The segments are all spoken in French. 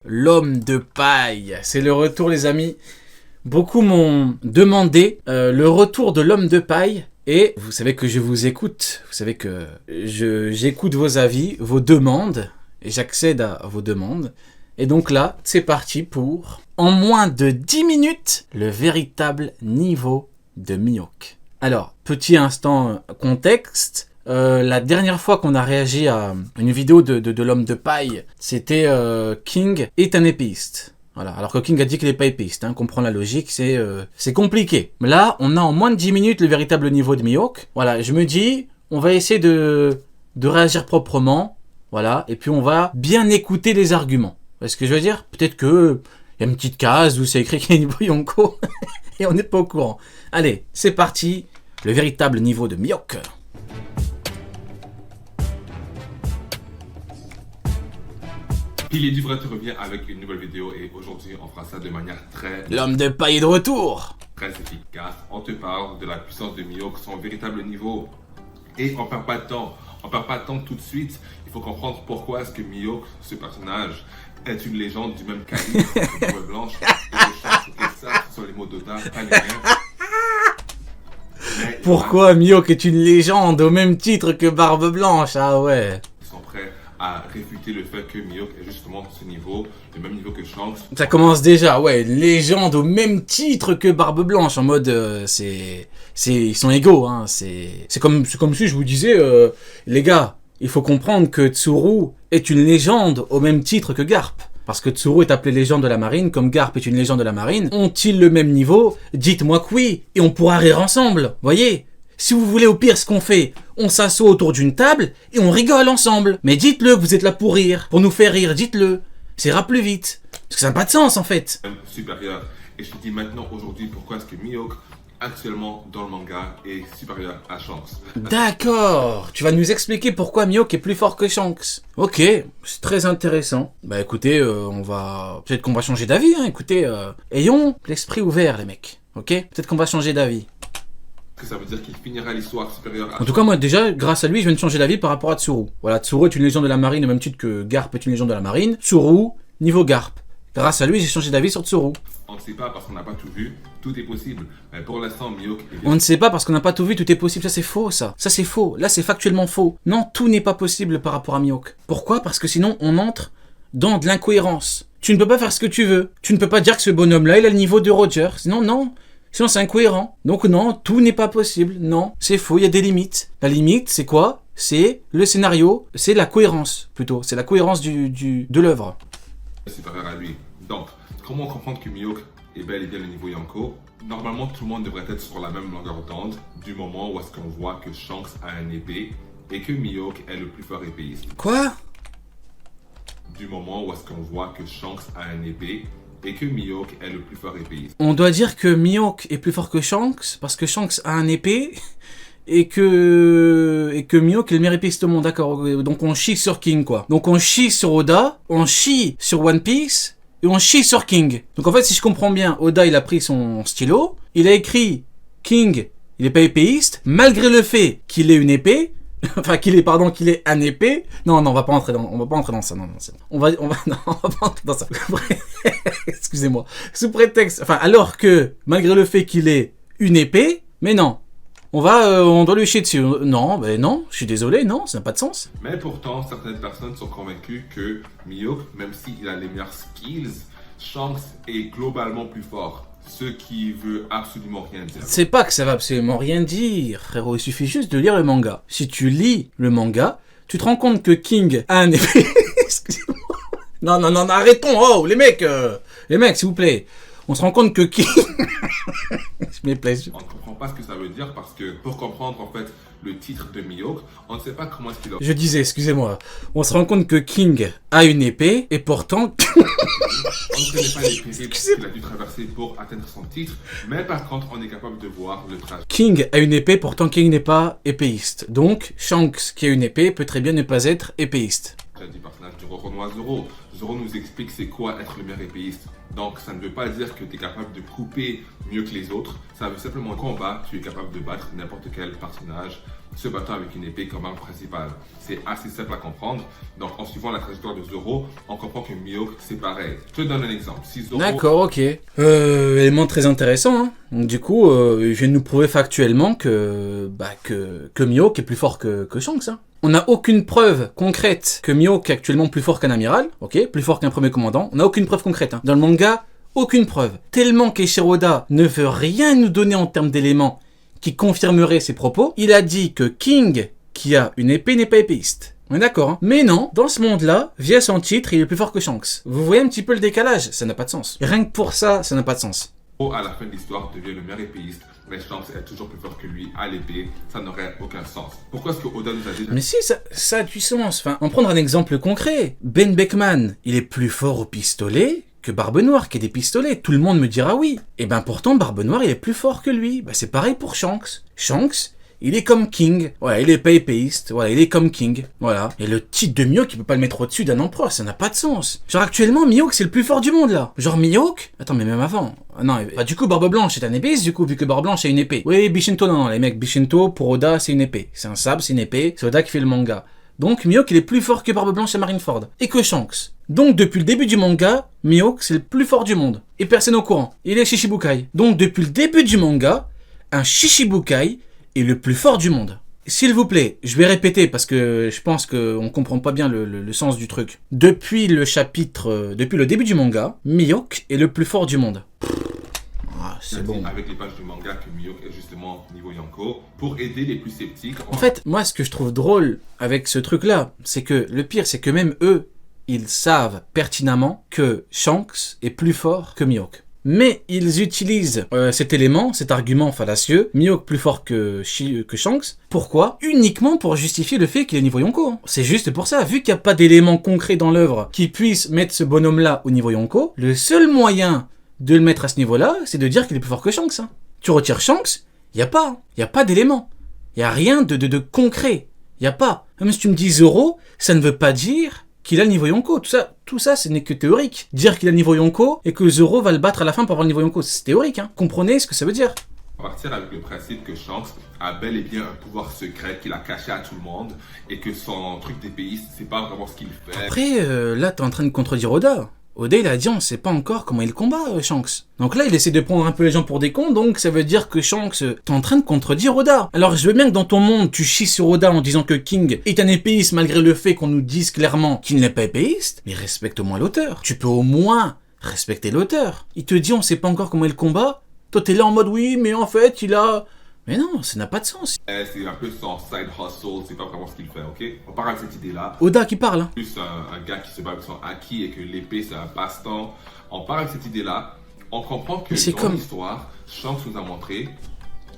l'homme de paille. C'est le retour, les amis. Beaucoup m'ont demandé le retour de l'homme de paille. Et vous savez que je vous écoute. Vous savez que j'écoute vos avis, vos demandes. Et j'accède à vos demandes. Et donc là, c'est parti pour, en moins de 10 minutes, le véritable niveau de Mihawk. Alors, petit instant contexte. La dernière fois qu'on a réagi à une vidéo de l'homme de paille, c'était King est un épéiste. Voilà. Alors que King a dit qu'il n'est pas épéiste, hein, comprend la logique, c'est compliqué. Mais là, on a en moins de 10 minutes le véritable niveau de Mihawk. Voilà, je me dis, on va essayer de réagir proprement, voilà, et puis on va bien écouter les arguments. Vous voyez ce que je veux dire? Peut-être que il y a une petite case où c'est écrit qu'il y a niveau Yonko, et on n'est pas au courant. Allez, c'est parti, le véritable niveau de Mihawk. Pilier du vrai te revient avec une nouvelle vidéo et aujourd'hui on fera ça de manière L'homme de paille est de retour. très efficace. On te parle de la puissance de Mihawk, son véritable niveau. Et on perd pas de temps. On perd pas de temps tout de suite. Il faut comprendre pourquoi est-ce que Mihawk, ce personnage, est une légende du même calibre que Barbe Blanche. Et je pense que ça, ce sont les mots d'Oda, pas les miens. Mais Pourquoi Mihawk est une légende au même titre que Barbe Blanche? Ah ouais. ils sont prêts à réfuter le fait que Mihawk est justement ce niveau, le même niveau que Shanks. Ça commence déjà, ouais, légende au même titre que Barbe Blanche, en mode, ils sont égaux, hein, c'est comme si je vous disais, les gars, il faut comprendre que Tsuru est une légende au même titre que Garp. Parce que Tsuru est appelé légende de la marine, comme Garp est une légende de la marine. Ont-ils le même niveau? Dites-moi que oui, et on pourra rire ensemble, voyez? Si vous voulez au pire ce qu'on fait, on s'assoit autour d'une table et on rigole ensemble. Mais dites-le que vous êtes là pour rire, pour nous faire rire, dites-le. Ça ira plus vite. Parce que ça n'a pas de sens en fait. Même supérieur. Et je te dis maintenant aujourd'hui pourquoi est-ce que Mihawk actuellement dans le manga est supérieur à Shanks. D'accord, tu vas nous expliquer pourquoi Mihawk est plus fort que Shanks. Ok, c'est très intéressant. Bah écoutez, peut-être qu'on va changer d'avis, hein. Écoutez, ayons l'esprit ouvert les mecs. Ok, peut-être qu'on va changer d'avis. Que ça veut dire qu'il finira l'histoire supérieure à En tout cas, moi, déjà, grâce à lui, je viens de changer d'avis par rapport à Tsuru. Voilà, Tsuru est une légende de la marine au même titre que Garp est une légende de la marine. Tsuru, niveau Garp. Grâce à lui, j'ai changé d'avis sur Tsuru. On ne sait pas parce qu'on n'a pas tout vu, tout est possible. Mais pour l'instant, Mihawk est On ne sait pas parce qu'on n'a pas tout vu, tout est possible. Ça, c'est faux, ça. Ça, c'est faux. Là, c'est factuellement faux. Non, tout n'est pas possible par rapport à Mihawk. Pourquoi? Parce que sinon, on entre dans de l'incohérence. Tu ne peux pas faire ce que tu veux. Tu ne peux pas dire que ce bonhomme-là, il a le niveau de Roger. Sinon, non. Sinon, c'est incohérent. Donc non, tout n'est pas possible. Non, c'est faux, il y a des limites. La limite, c'est quoi? C'est le scénario, c'est la cohérence, plutôt. C'est la cohérence de l'œuvre. supérieur à lui. Donc, comment comprendre que Mihawk est bel et bien le niveau Yonko? Normalement, tout le monde devrait être sur la même longueur d'onde du moment où est-ce qu'on voit que Shanks a un épée et que Mihawk est le plus fort épéiste. Quoi? Du moment où est-ce qu'on voit que Shanks a un épée et que Mihawk est le plus fort épéiste. On doit dire que Mihawk est plus fort que Shanks, parce que Shanks a un épée, et que Mihawk est le meilleur épéiste au monde, d'accord. Donc on chie sur King, quoi. Donc on chie sur Oda, on chie sur One Piece, et on chie sur King. Donc en fait, si je comprends bien, Oda, il a pris son stylo, il a écrit King, il est pas épéiste, malgré le fait qu'il ait une épée, enfin qu'il ait un épée. Non, on va pas entrer dans ça. Non, c'est bon. On va pas entrer dans ça. Excusez-moi. Sous prétexte, enfin, alors que malgré le fait qu'il ait une épée, mais non. On doit lui chier dessus. Non, je suis désolé, non, ça n'a pas de sens. Mais pourtant, certaines personnes sont convaincues que Mihawk, même s'il a les meilleurs skills, Shanks est globalement plus fort. Ce qui veut absolument rien dire. C'est pas que ça va absolument rien dire, frérot. Il suffit juste de lire le manga. Si tu lis le manga, tu te rends compte que King a un épée. Excusez-moi. Non, arrêtons. Oh, les mecs, s'il vous plaît. On se rend compte que King... Je m'éplaise. On ne comprend pas ce que ça veut dire parce que pour comprendre en fait le titre de Mihawk, on ne sait pas comment est-ce qu'il a... Je disais, excusez-moi. On se rend compte que King a une épée et pourtant... On ne connaît pas les périples qu'il a dû traverser pour atteindre son titre, mais par contre, on est capable de voir le trajet. King a une épée, pourtant King n'est pas épéiste. Donc, Shanks qui a une épée peut très bien ne pas être épéiste. J'ai dit personnage du Renoir Zoro. Zoro nous explique c'est quoi être le meilleur épéiste. Donc ça ne veut pas dire que tu es capable de couper mieux que les autres. Ça veut simplement combat, tu es capable de battre n'importe quel personnage se battant avec une épée comme arme principale. C'est assez simple à comprendre. Donc en suivant la trajectoire de Zoro, on comprend que Mihawk c'est pareil. Je te donne un exemple. Si Zoro... D'accord, ok. Élément très intéressant. Hein. Du coup, je viens de nous prouver factuellement que Mihawk est plus fort que Shanks. Hein. On n'a aucune preuve concrète que Mihawk est actuellement plus fort qu'un amiral, ok, plus fort qu'un premier commandant. On n'a aucune preuve concrète. Hein. Dans le manga, aucune preuve. Tellement qu'Eiichiro Oda ne veut rien nous donner en termes d'éléments qui confirmeraient ses propos, il a dit que King, qui a une épée, n'est pas épéiste. On est d'accord, hein. Mais non, dans ce monde-là, via son titre, il est plus fort que Shanks. Vous voyez un petit peu le décalage? Ça n'a pas de sens. Rien que pour ça, ça n'a pas de sens. À la fin de l'histoire, devient le meilleur épéiste, mais Shanks est toujours plus fort que lui à l'épée, ça n'aurait aucun sens. Pourquoi est-ce que Oda nous a dit... Mais si, ça a du sens. Enfin, en prendre un exemple concret. Ben Beckman, il est plus fort au pistolet que Barbe Noire, qui est des pistolets. Tout le monde me dira oui. Et ben pourtant, Barbe Noire, il est plus fort que lui. Ben, c'est pareil pour Shanks. Shanks, il est comme King. Voilà, il est pas épéiste. Voilà, il est comme King. Voilà. Et le titre de Mihawk, il peut pas le mettre au-dessus d'un empereur. Ça n'a pas de sens. Genre, actuellement, Mihawk, c'est le plus fort du monde, là. Genre, Mihawk... Attends, mais même avant... Non, bah, du coup, Barbe Blanche est un épéiste, du coup, vu que Barbe Blanche est une épée. Oui, Bishinto, non, les mecs, Bishinto, pour Oda, c'est une épée. C'est un sabre, c'est une épée. C'est Oda qui fait le manga. Donc, Mihawk, il est plus fort que Barbe Blanche et Marineford. Et que Shanks. Donc, depuis le début du manga, Mihawk, c'est le plus fort du monde. Et personne au courant. Il est Shichibukai. Donc, depuis le début du manga, un Shichibukai est le plus fort du monde. S'il vous plaît, je vais répéter parce que je pense qu'on comprend pas bien le sens du truc. Depuis le début du manga, Mihawk est le plus fort du monde. C'est bon. Avec les pages du manga que Mihawk est justement niveau Yonko pour aider les plus sceptiques. En fait, moi, ce que je trouve drôle avec ce truc-là, c'est que le pire, c'est que même eux, ils savent pertinemment que Shanks est plus fort que Mihawk. Mais ils utilisent cet élément, cet argument fallacieux, Mihawk plus fort que Shanks. Pourquoi? Uniquement pour justifier le fait qu'il est niveau Yonko. Hein. C'est juste pour ça. Vu qu'il n'y a pas d'éléments concrets dans l'œuvre qui puissent mettre ce bonhomme-là au niveau Yonko, le seul moyen de le mettre à ce niveau-là, c'est de dire qu'il est plus fort que Shanks. Hein. Tu retires Shanks, il n'y a pas. Il n'y a pas d'éléments. Il n'y a rien de concret. Il n'y a pas. Même si tu me dis Zoro, ça ne veut pas dire qu'il a le niveau Yonko. Tout ça, ce n'est que théorique. Dire qu'il a le niveau Yonko et que Zoro va le battre à la fin pour avoir le niveau Yonko, c'est théorique. Hein. Comprenez ce que ça veut dire. On va partir avec le principe que Shanks a bel et bien un pouvoir secret qu'il a caché à tout le monde et que son truc d'épéiste, c'est pas vraiment ce qu'il fait. Après, là, t'es en train de contredire Oda. Oda, il a dit, on sait pas encore comment il combat, Shanks. Donc là, il essaie de prendre un peu les gens pour des cons, donc ça veut dire que Shanks, t'es en train de contredire Oda. Alors je veux bien que dans ton monde, tu chies sur Oda en disant que King est un épéiste malgré le fait qu'on nous dise clairement qu'il n'est pas épéiste, mais respecte au moins l'auteur. Tu peux au moins respecter l'auteur. Il te dit, on sait pas encore comment il combat. Toi, t'es là en mode, oui, mais en fait, il a... Mais non, ça n'a pas de sens. C'est un peu son side hustle, c'est pas vraiment ce qu'il fait, ok? On part avec cette idée-là. Oda qui parle, hein. Plus un gars qui se bat avec son haki et que l'épée c'est un passe-temps. On part avec cette idée-là. On comprend que dans l'histoire, Shanks nous a montré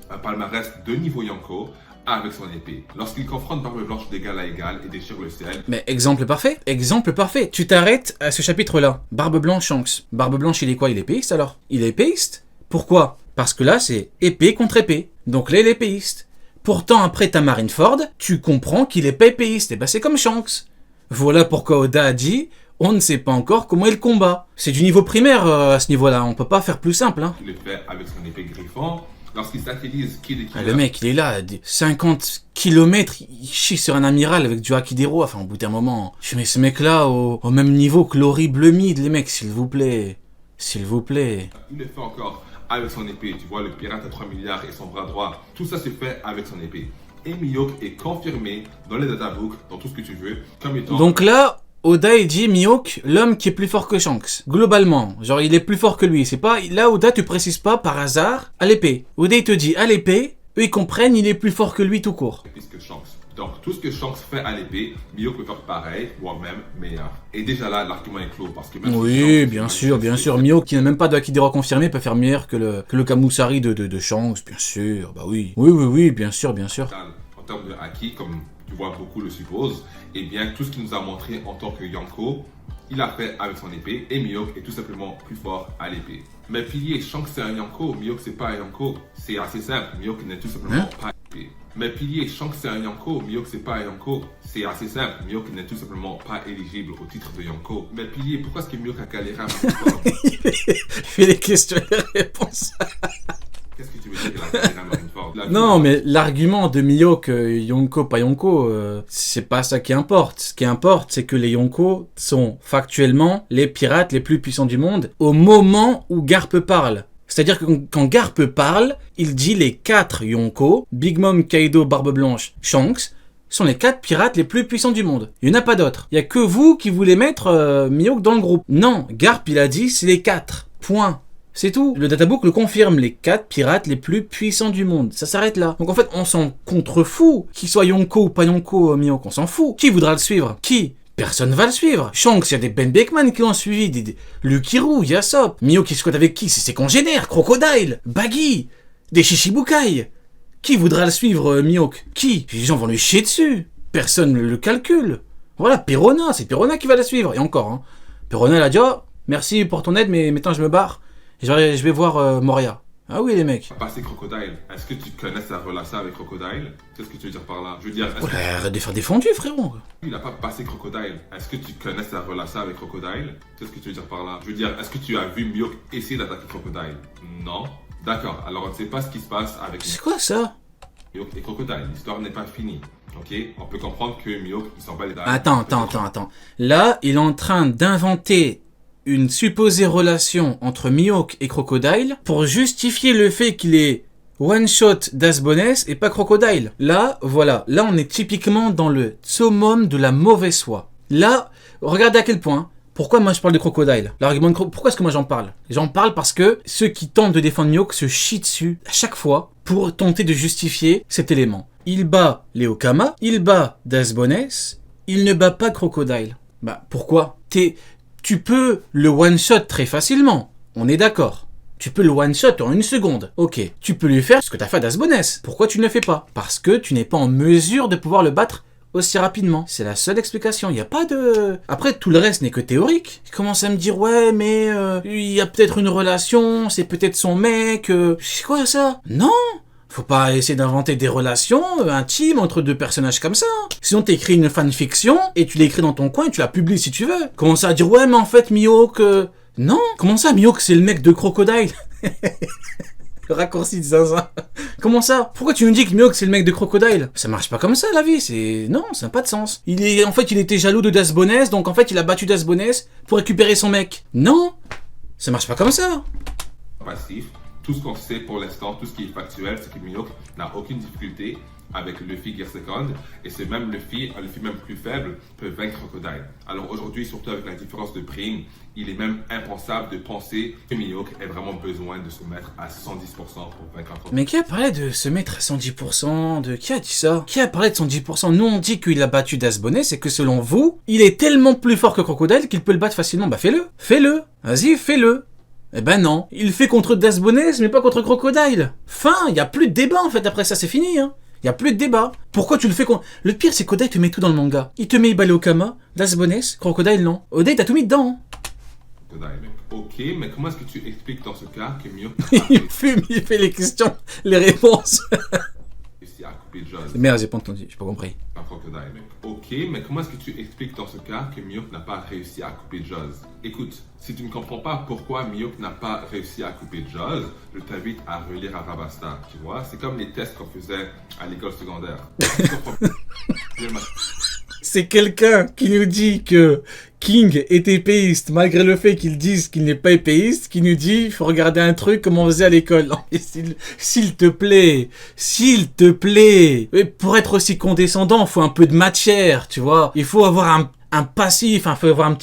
un palmarès de niveau Yonko avec son épée. Lorsqu'il confronte Barbe Blanche d'égal à égal et déchire le ciel. Mais exemple parfait. Exemple parfait. Tu t'arrêtes à ce chapitre-là. Barbe Blanche, Shanks. Barbe Blanche, il est quoi? Il est épéiste alors? Il est épéiste? Pourquoi? Parce que là, c'est épée contre épée. Donc là, il est épéiste. Pourtant, après ta Marineford, tu comprends qu'il est pas épéiste. Et ben, c'est comme Shanks. Voilà pourquoi Oda a dit, on ne sait pas encore comment il combat. C'est du niveau primaire à ce niveau-là. On peut pas faire plus simple. Hein. Il le fait avec son épée griffon. Lorsqu'il satellise Kid et Killer. Le mec, il est là, à 50 km, il chie sur un amiral avec du Hakidero. Enfin, au bout d'un moment, je mets ce mec-là au même niveau que l'horrible mid, les mecs, s'il vous plaît. S'il vous plaît. Il le fait encore avec son épée, tu vois, le pirate à 3 milliards et son bras droit, tout ça se fait avec son épée. Et Mihawk est confirmé dans les databooks, dans tout ce que tu veux, comme étant... Donc là, Oda il dit Mihawk, l'homme qui est plus fort que Shanks. Globalement, genre il est plus fort que lui. C'est pas là Oda tu précises pas par hasard à l'épée. Oda il te dit à l'épée, eux ils comprennent il est plus fort que lui tout court. Puisque Shanks. Donc tout ce que Shanks fait à l'épée, Mihawk peut faire pareil, voire même meilleur. Et déjà là l'argument est clos parce que même oui, bien sûr. Mihawk qui n'a même pas de Hakidero confirmé peut faire meilleur que le Kamusari de Shanks, bien sûr. Bah oui. Oui, bien sûr. En termes de haki, comme tu vois beaucoup le supposent, et bien tout ce qu'il nous a montré en tant que Yonko, il a fait avec son épée et Mihawk est tout simplement plus fort à l'épée. Mais pilier, Shanks c'est un Yonko, Mihawk c'est pas un Yonko. C'est assez simple, Mihawk n'est tout simplement pas... Mais pilier, Shanks c'est un Yonko, Mihawk c'est pas un Yonko. C'est assez simple, Mihawk n'est tout simplement pas éligible au titre de Yonko. Mais pilier, pourquoi est-ce que Mihawk a galéré à Il fait les questions et les réponses. Qu'est-ce que tu veux dire qu'il a galéré à Marineford? Non, mais l'argument de Mihawk, Yonko, pas Yonko, c'est pas ça qui importe. Ce qui importe, c'est que les Yonko sont factuellement les pirates les plus puissants du monde au moment où Garp parle. C'est-à-dire que quand Garp parle, il dit les 4 Yonko, Big Mom, Kaido, Barbe Blanche, Shanks, sont les 4 pirates les plus puissants du monde. Il n'y en a pas d'autres. Il n'y a que vous qui voulez mettre Mihawk dans le groupe. Non, Garp il a dit c'est les 4. Point. C'est tout. Le databook le confirme, les 4 pirates les plus puissants du monde. Ça s'arrête là. Donc en fait, on s'en contrefout. Qu'il soit Yonko ou pas Yonko, Mihawk, on s'en fout. Qui voudra le suivre? Qui? Personne va le suivre. Shanks, il y a des Ben Beckman qui l'ont suivi, des Lukiru, Yasop. Mihawk, qui squatte avec qui? C'est ses congénères, Crocodile, Baggy, des Shishibukai. Qui voudra le suivre, Mihawk? Qui? Les gens vont lui chier dessus. Personne ne le calcule. Voilà, Perona, c'est Perona qui va la suivre. Et encore, hein. Perona, elle a dit, oh, merci pour ton aide, mais maintenant je me barre. Je vais voir Moria. Ah oui, les mecs. Passer Crocodile, est-ce que tu connais sa relation avec Crocodile? C'est ce que tu veux dire par là? Je veux dire, arrête de faire des fondus, frérot. Il n'a pas passé Crocodile. Est-ce que tu connais sa relation avec Crocodile? C'est ce que tu veux dire par là? Je veux dire, est-ce que tu as vu Mihawk essayer d'attaquer Crocodile? Non. D'accord, alors on ne sait pas ce qui se passe avec C'est quoi ça? Mihawk et Crocodile. L'histoire n'est pas finie. Ok? On peut comprendre que Mihawk, il s'en bat les dalles. Attends. Là, il est en train d'inventer une supposée relation entre Mihawk et Crocodile pour justifier le fait qu'il est one-shot d'Asbones et pas Crocodile. Là, voilà. Là, on est typiquement dans le summum de la mauvaise foi. Là, regardez à quel point. Pourquoi moi je parle de Crocodile? L'argument de pourquoi est-ce que moi j'en parle? J'en parle parce que ceux qui tentent de défendre Mihawk se chient dessus à chaque fois pour tenter de justifier cet élément. Il bat les Okama, il bat Dasbones, il ne bat pas Crocodile. Bah pourquoi? Tu peux le one-shot très facilement, on est d'accord. Tu peux le one-shot en 1 seconde. Ok, tu peux lui faire ce que t'as fait à Dasbones. Pourquoi tu ne le fais pas? Parce que tu n'es pas en mesure de pouvoir le battre aussi rapidement. C'est la seule explication. Il n'y a pas de... Après, tout le reste n'est que théorique. Il commence à me dire, ouais, mais il y a peut-être une relation, c'est peut-être son mec. C'est quoi ça? Non! Faut pas essayer d'inventer des relations intimes entre 2 personnages comme ça. Sinon, t'écris une fanfiction et tu l'écris dans ton coin et tu la publies si tu veux. Commence à dire, ouais, mais en fait, Mihawk... Non! Comment ça, Mihawk, c'est le mec de Crocodile? Le raccourci de zinzin. Comment ça? Pourquoi tu me dis que Mihawk c'est le mec de Crocodile? Ça marche pas comme ça la vie, non, ça n'a pas de sens. Il était jaloux de Dasbones, donc en fait il a battu Dasbones pour récupérer son mec. Non, ça marche pas comme ça. Passif. Tout ce qu'on sait pour l'instant, tout ce qui est factuel, c'est que Mihawk n'a aucune difficulté avec Luffy Gear Second, et c'est même Luffy, un Luffy même plus faible, peut vaincre Crocodile. Alors aujourd'hui, surtout avec la différence de prime, il est même impensable de penser que Mihawk ait vraiment besoin de se mettre à 110% pour vaincre Crocodile. Mais qui a parlé de se mettre à 110%? Qui a dit ça? Qui a parlé de 110%? Nous on dit qu'il a battu Dasbones et que selon vous, il est tellement plus fort que Crocodile qu'il peut le battre facilement. Bah fais-le, vas-y fais-le. Eh ben non, il le fait contre Dasbones mais pas contre Crocodile. Fin, il y a plus de débat en fait après ça, c'est fini hein. Il n'y a plus de débat. Pourquoi tu le fais Le pire, c'est qu'Oda, il te met tout dans le manga. Il te met Ibale Okama, Dasbones, Crocodile, non. Oda, il t'a tout mis dedans. Ok, mais comment est-ce que tu expliques dans ce cas que Mihawk il fume, il fait les questions, les réponses. réussi à couper Jaws? Merde, j'ai pas entendu, j'ai pas compris. Ok, mais comment est-ce que tu expliques dans ce cas que Mihawk n'a pas réussi à couper Jaws? Écoute, si tu ne comprends pas pourquoi Mihawk n'a pas réussi à couper Jaws, je t'invite à relire Arabasta, tu vois? C'est comme les tests qu'on faisait à l'école secondaire. C'est quelqu'un qui nous dit que King est épéiste, malgré le fait qu'ils disent qu'il n'est pas épéiste, qui nous dit il faut regarder un truc comme on faisait à l'école. Non, mais s'il te plaît, mais pour être aussi condescendant, il faut un peu de matière, tu vois. Il faut avoir un passif, il faut avoir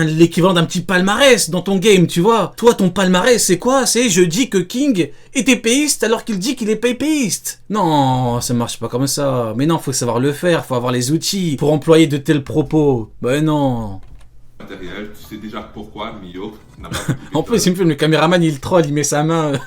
l'équivalent d'un petit palmarès dans ton game, tu vois. Toi, ton palmarès, c'est quoi? C'est je dis que King est épéiste alors qu'il dit qu'il est pas épéiste. Non, ça marche pas comme ça. Mais non, faut savoir le faire, faut avoir les outils pour employer de tels propos. Ben non. Matériel, tu sais déjà pourquoi Mihawk n'a pas... En plus, il me filme, le caméraman, il troll, il met sa main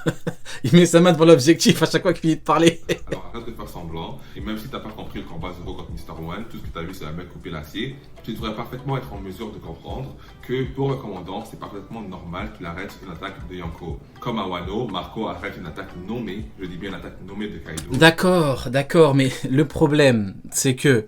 devant l'objectif à chaque fois qu'il finit de parler. Alors, arrête de faire semblant. Et même si t'as pas compris le combat Zero contre Mr. One, tout ce que t'as vu c'est la mec couper l'acier, tu devrais parfaitement être en mesure de comprendre que pour le commandant, c'est parfaitement normal qu'il arrête une attaque de Yonko. Comme à Wano, Marco arrête une attaque nommée, je dis bien une attaque nommée de Kaido. D'accord, mais le problème, c'est que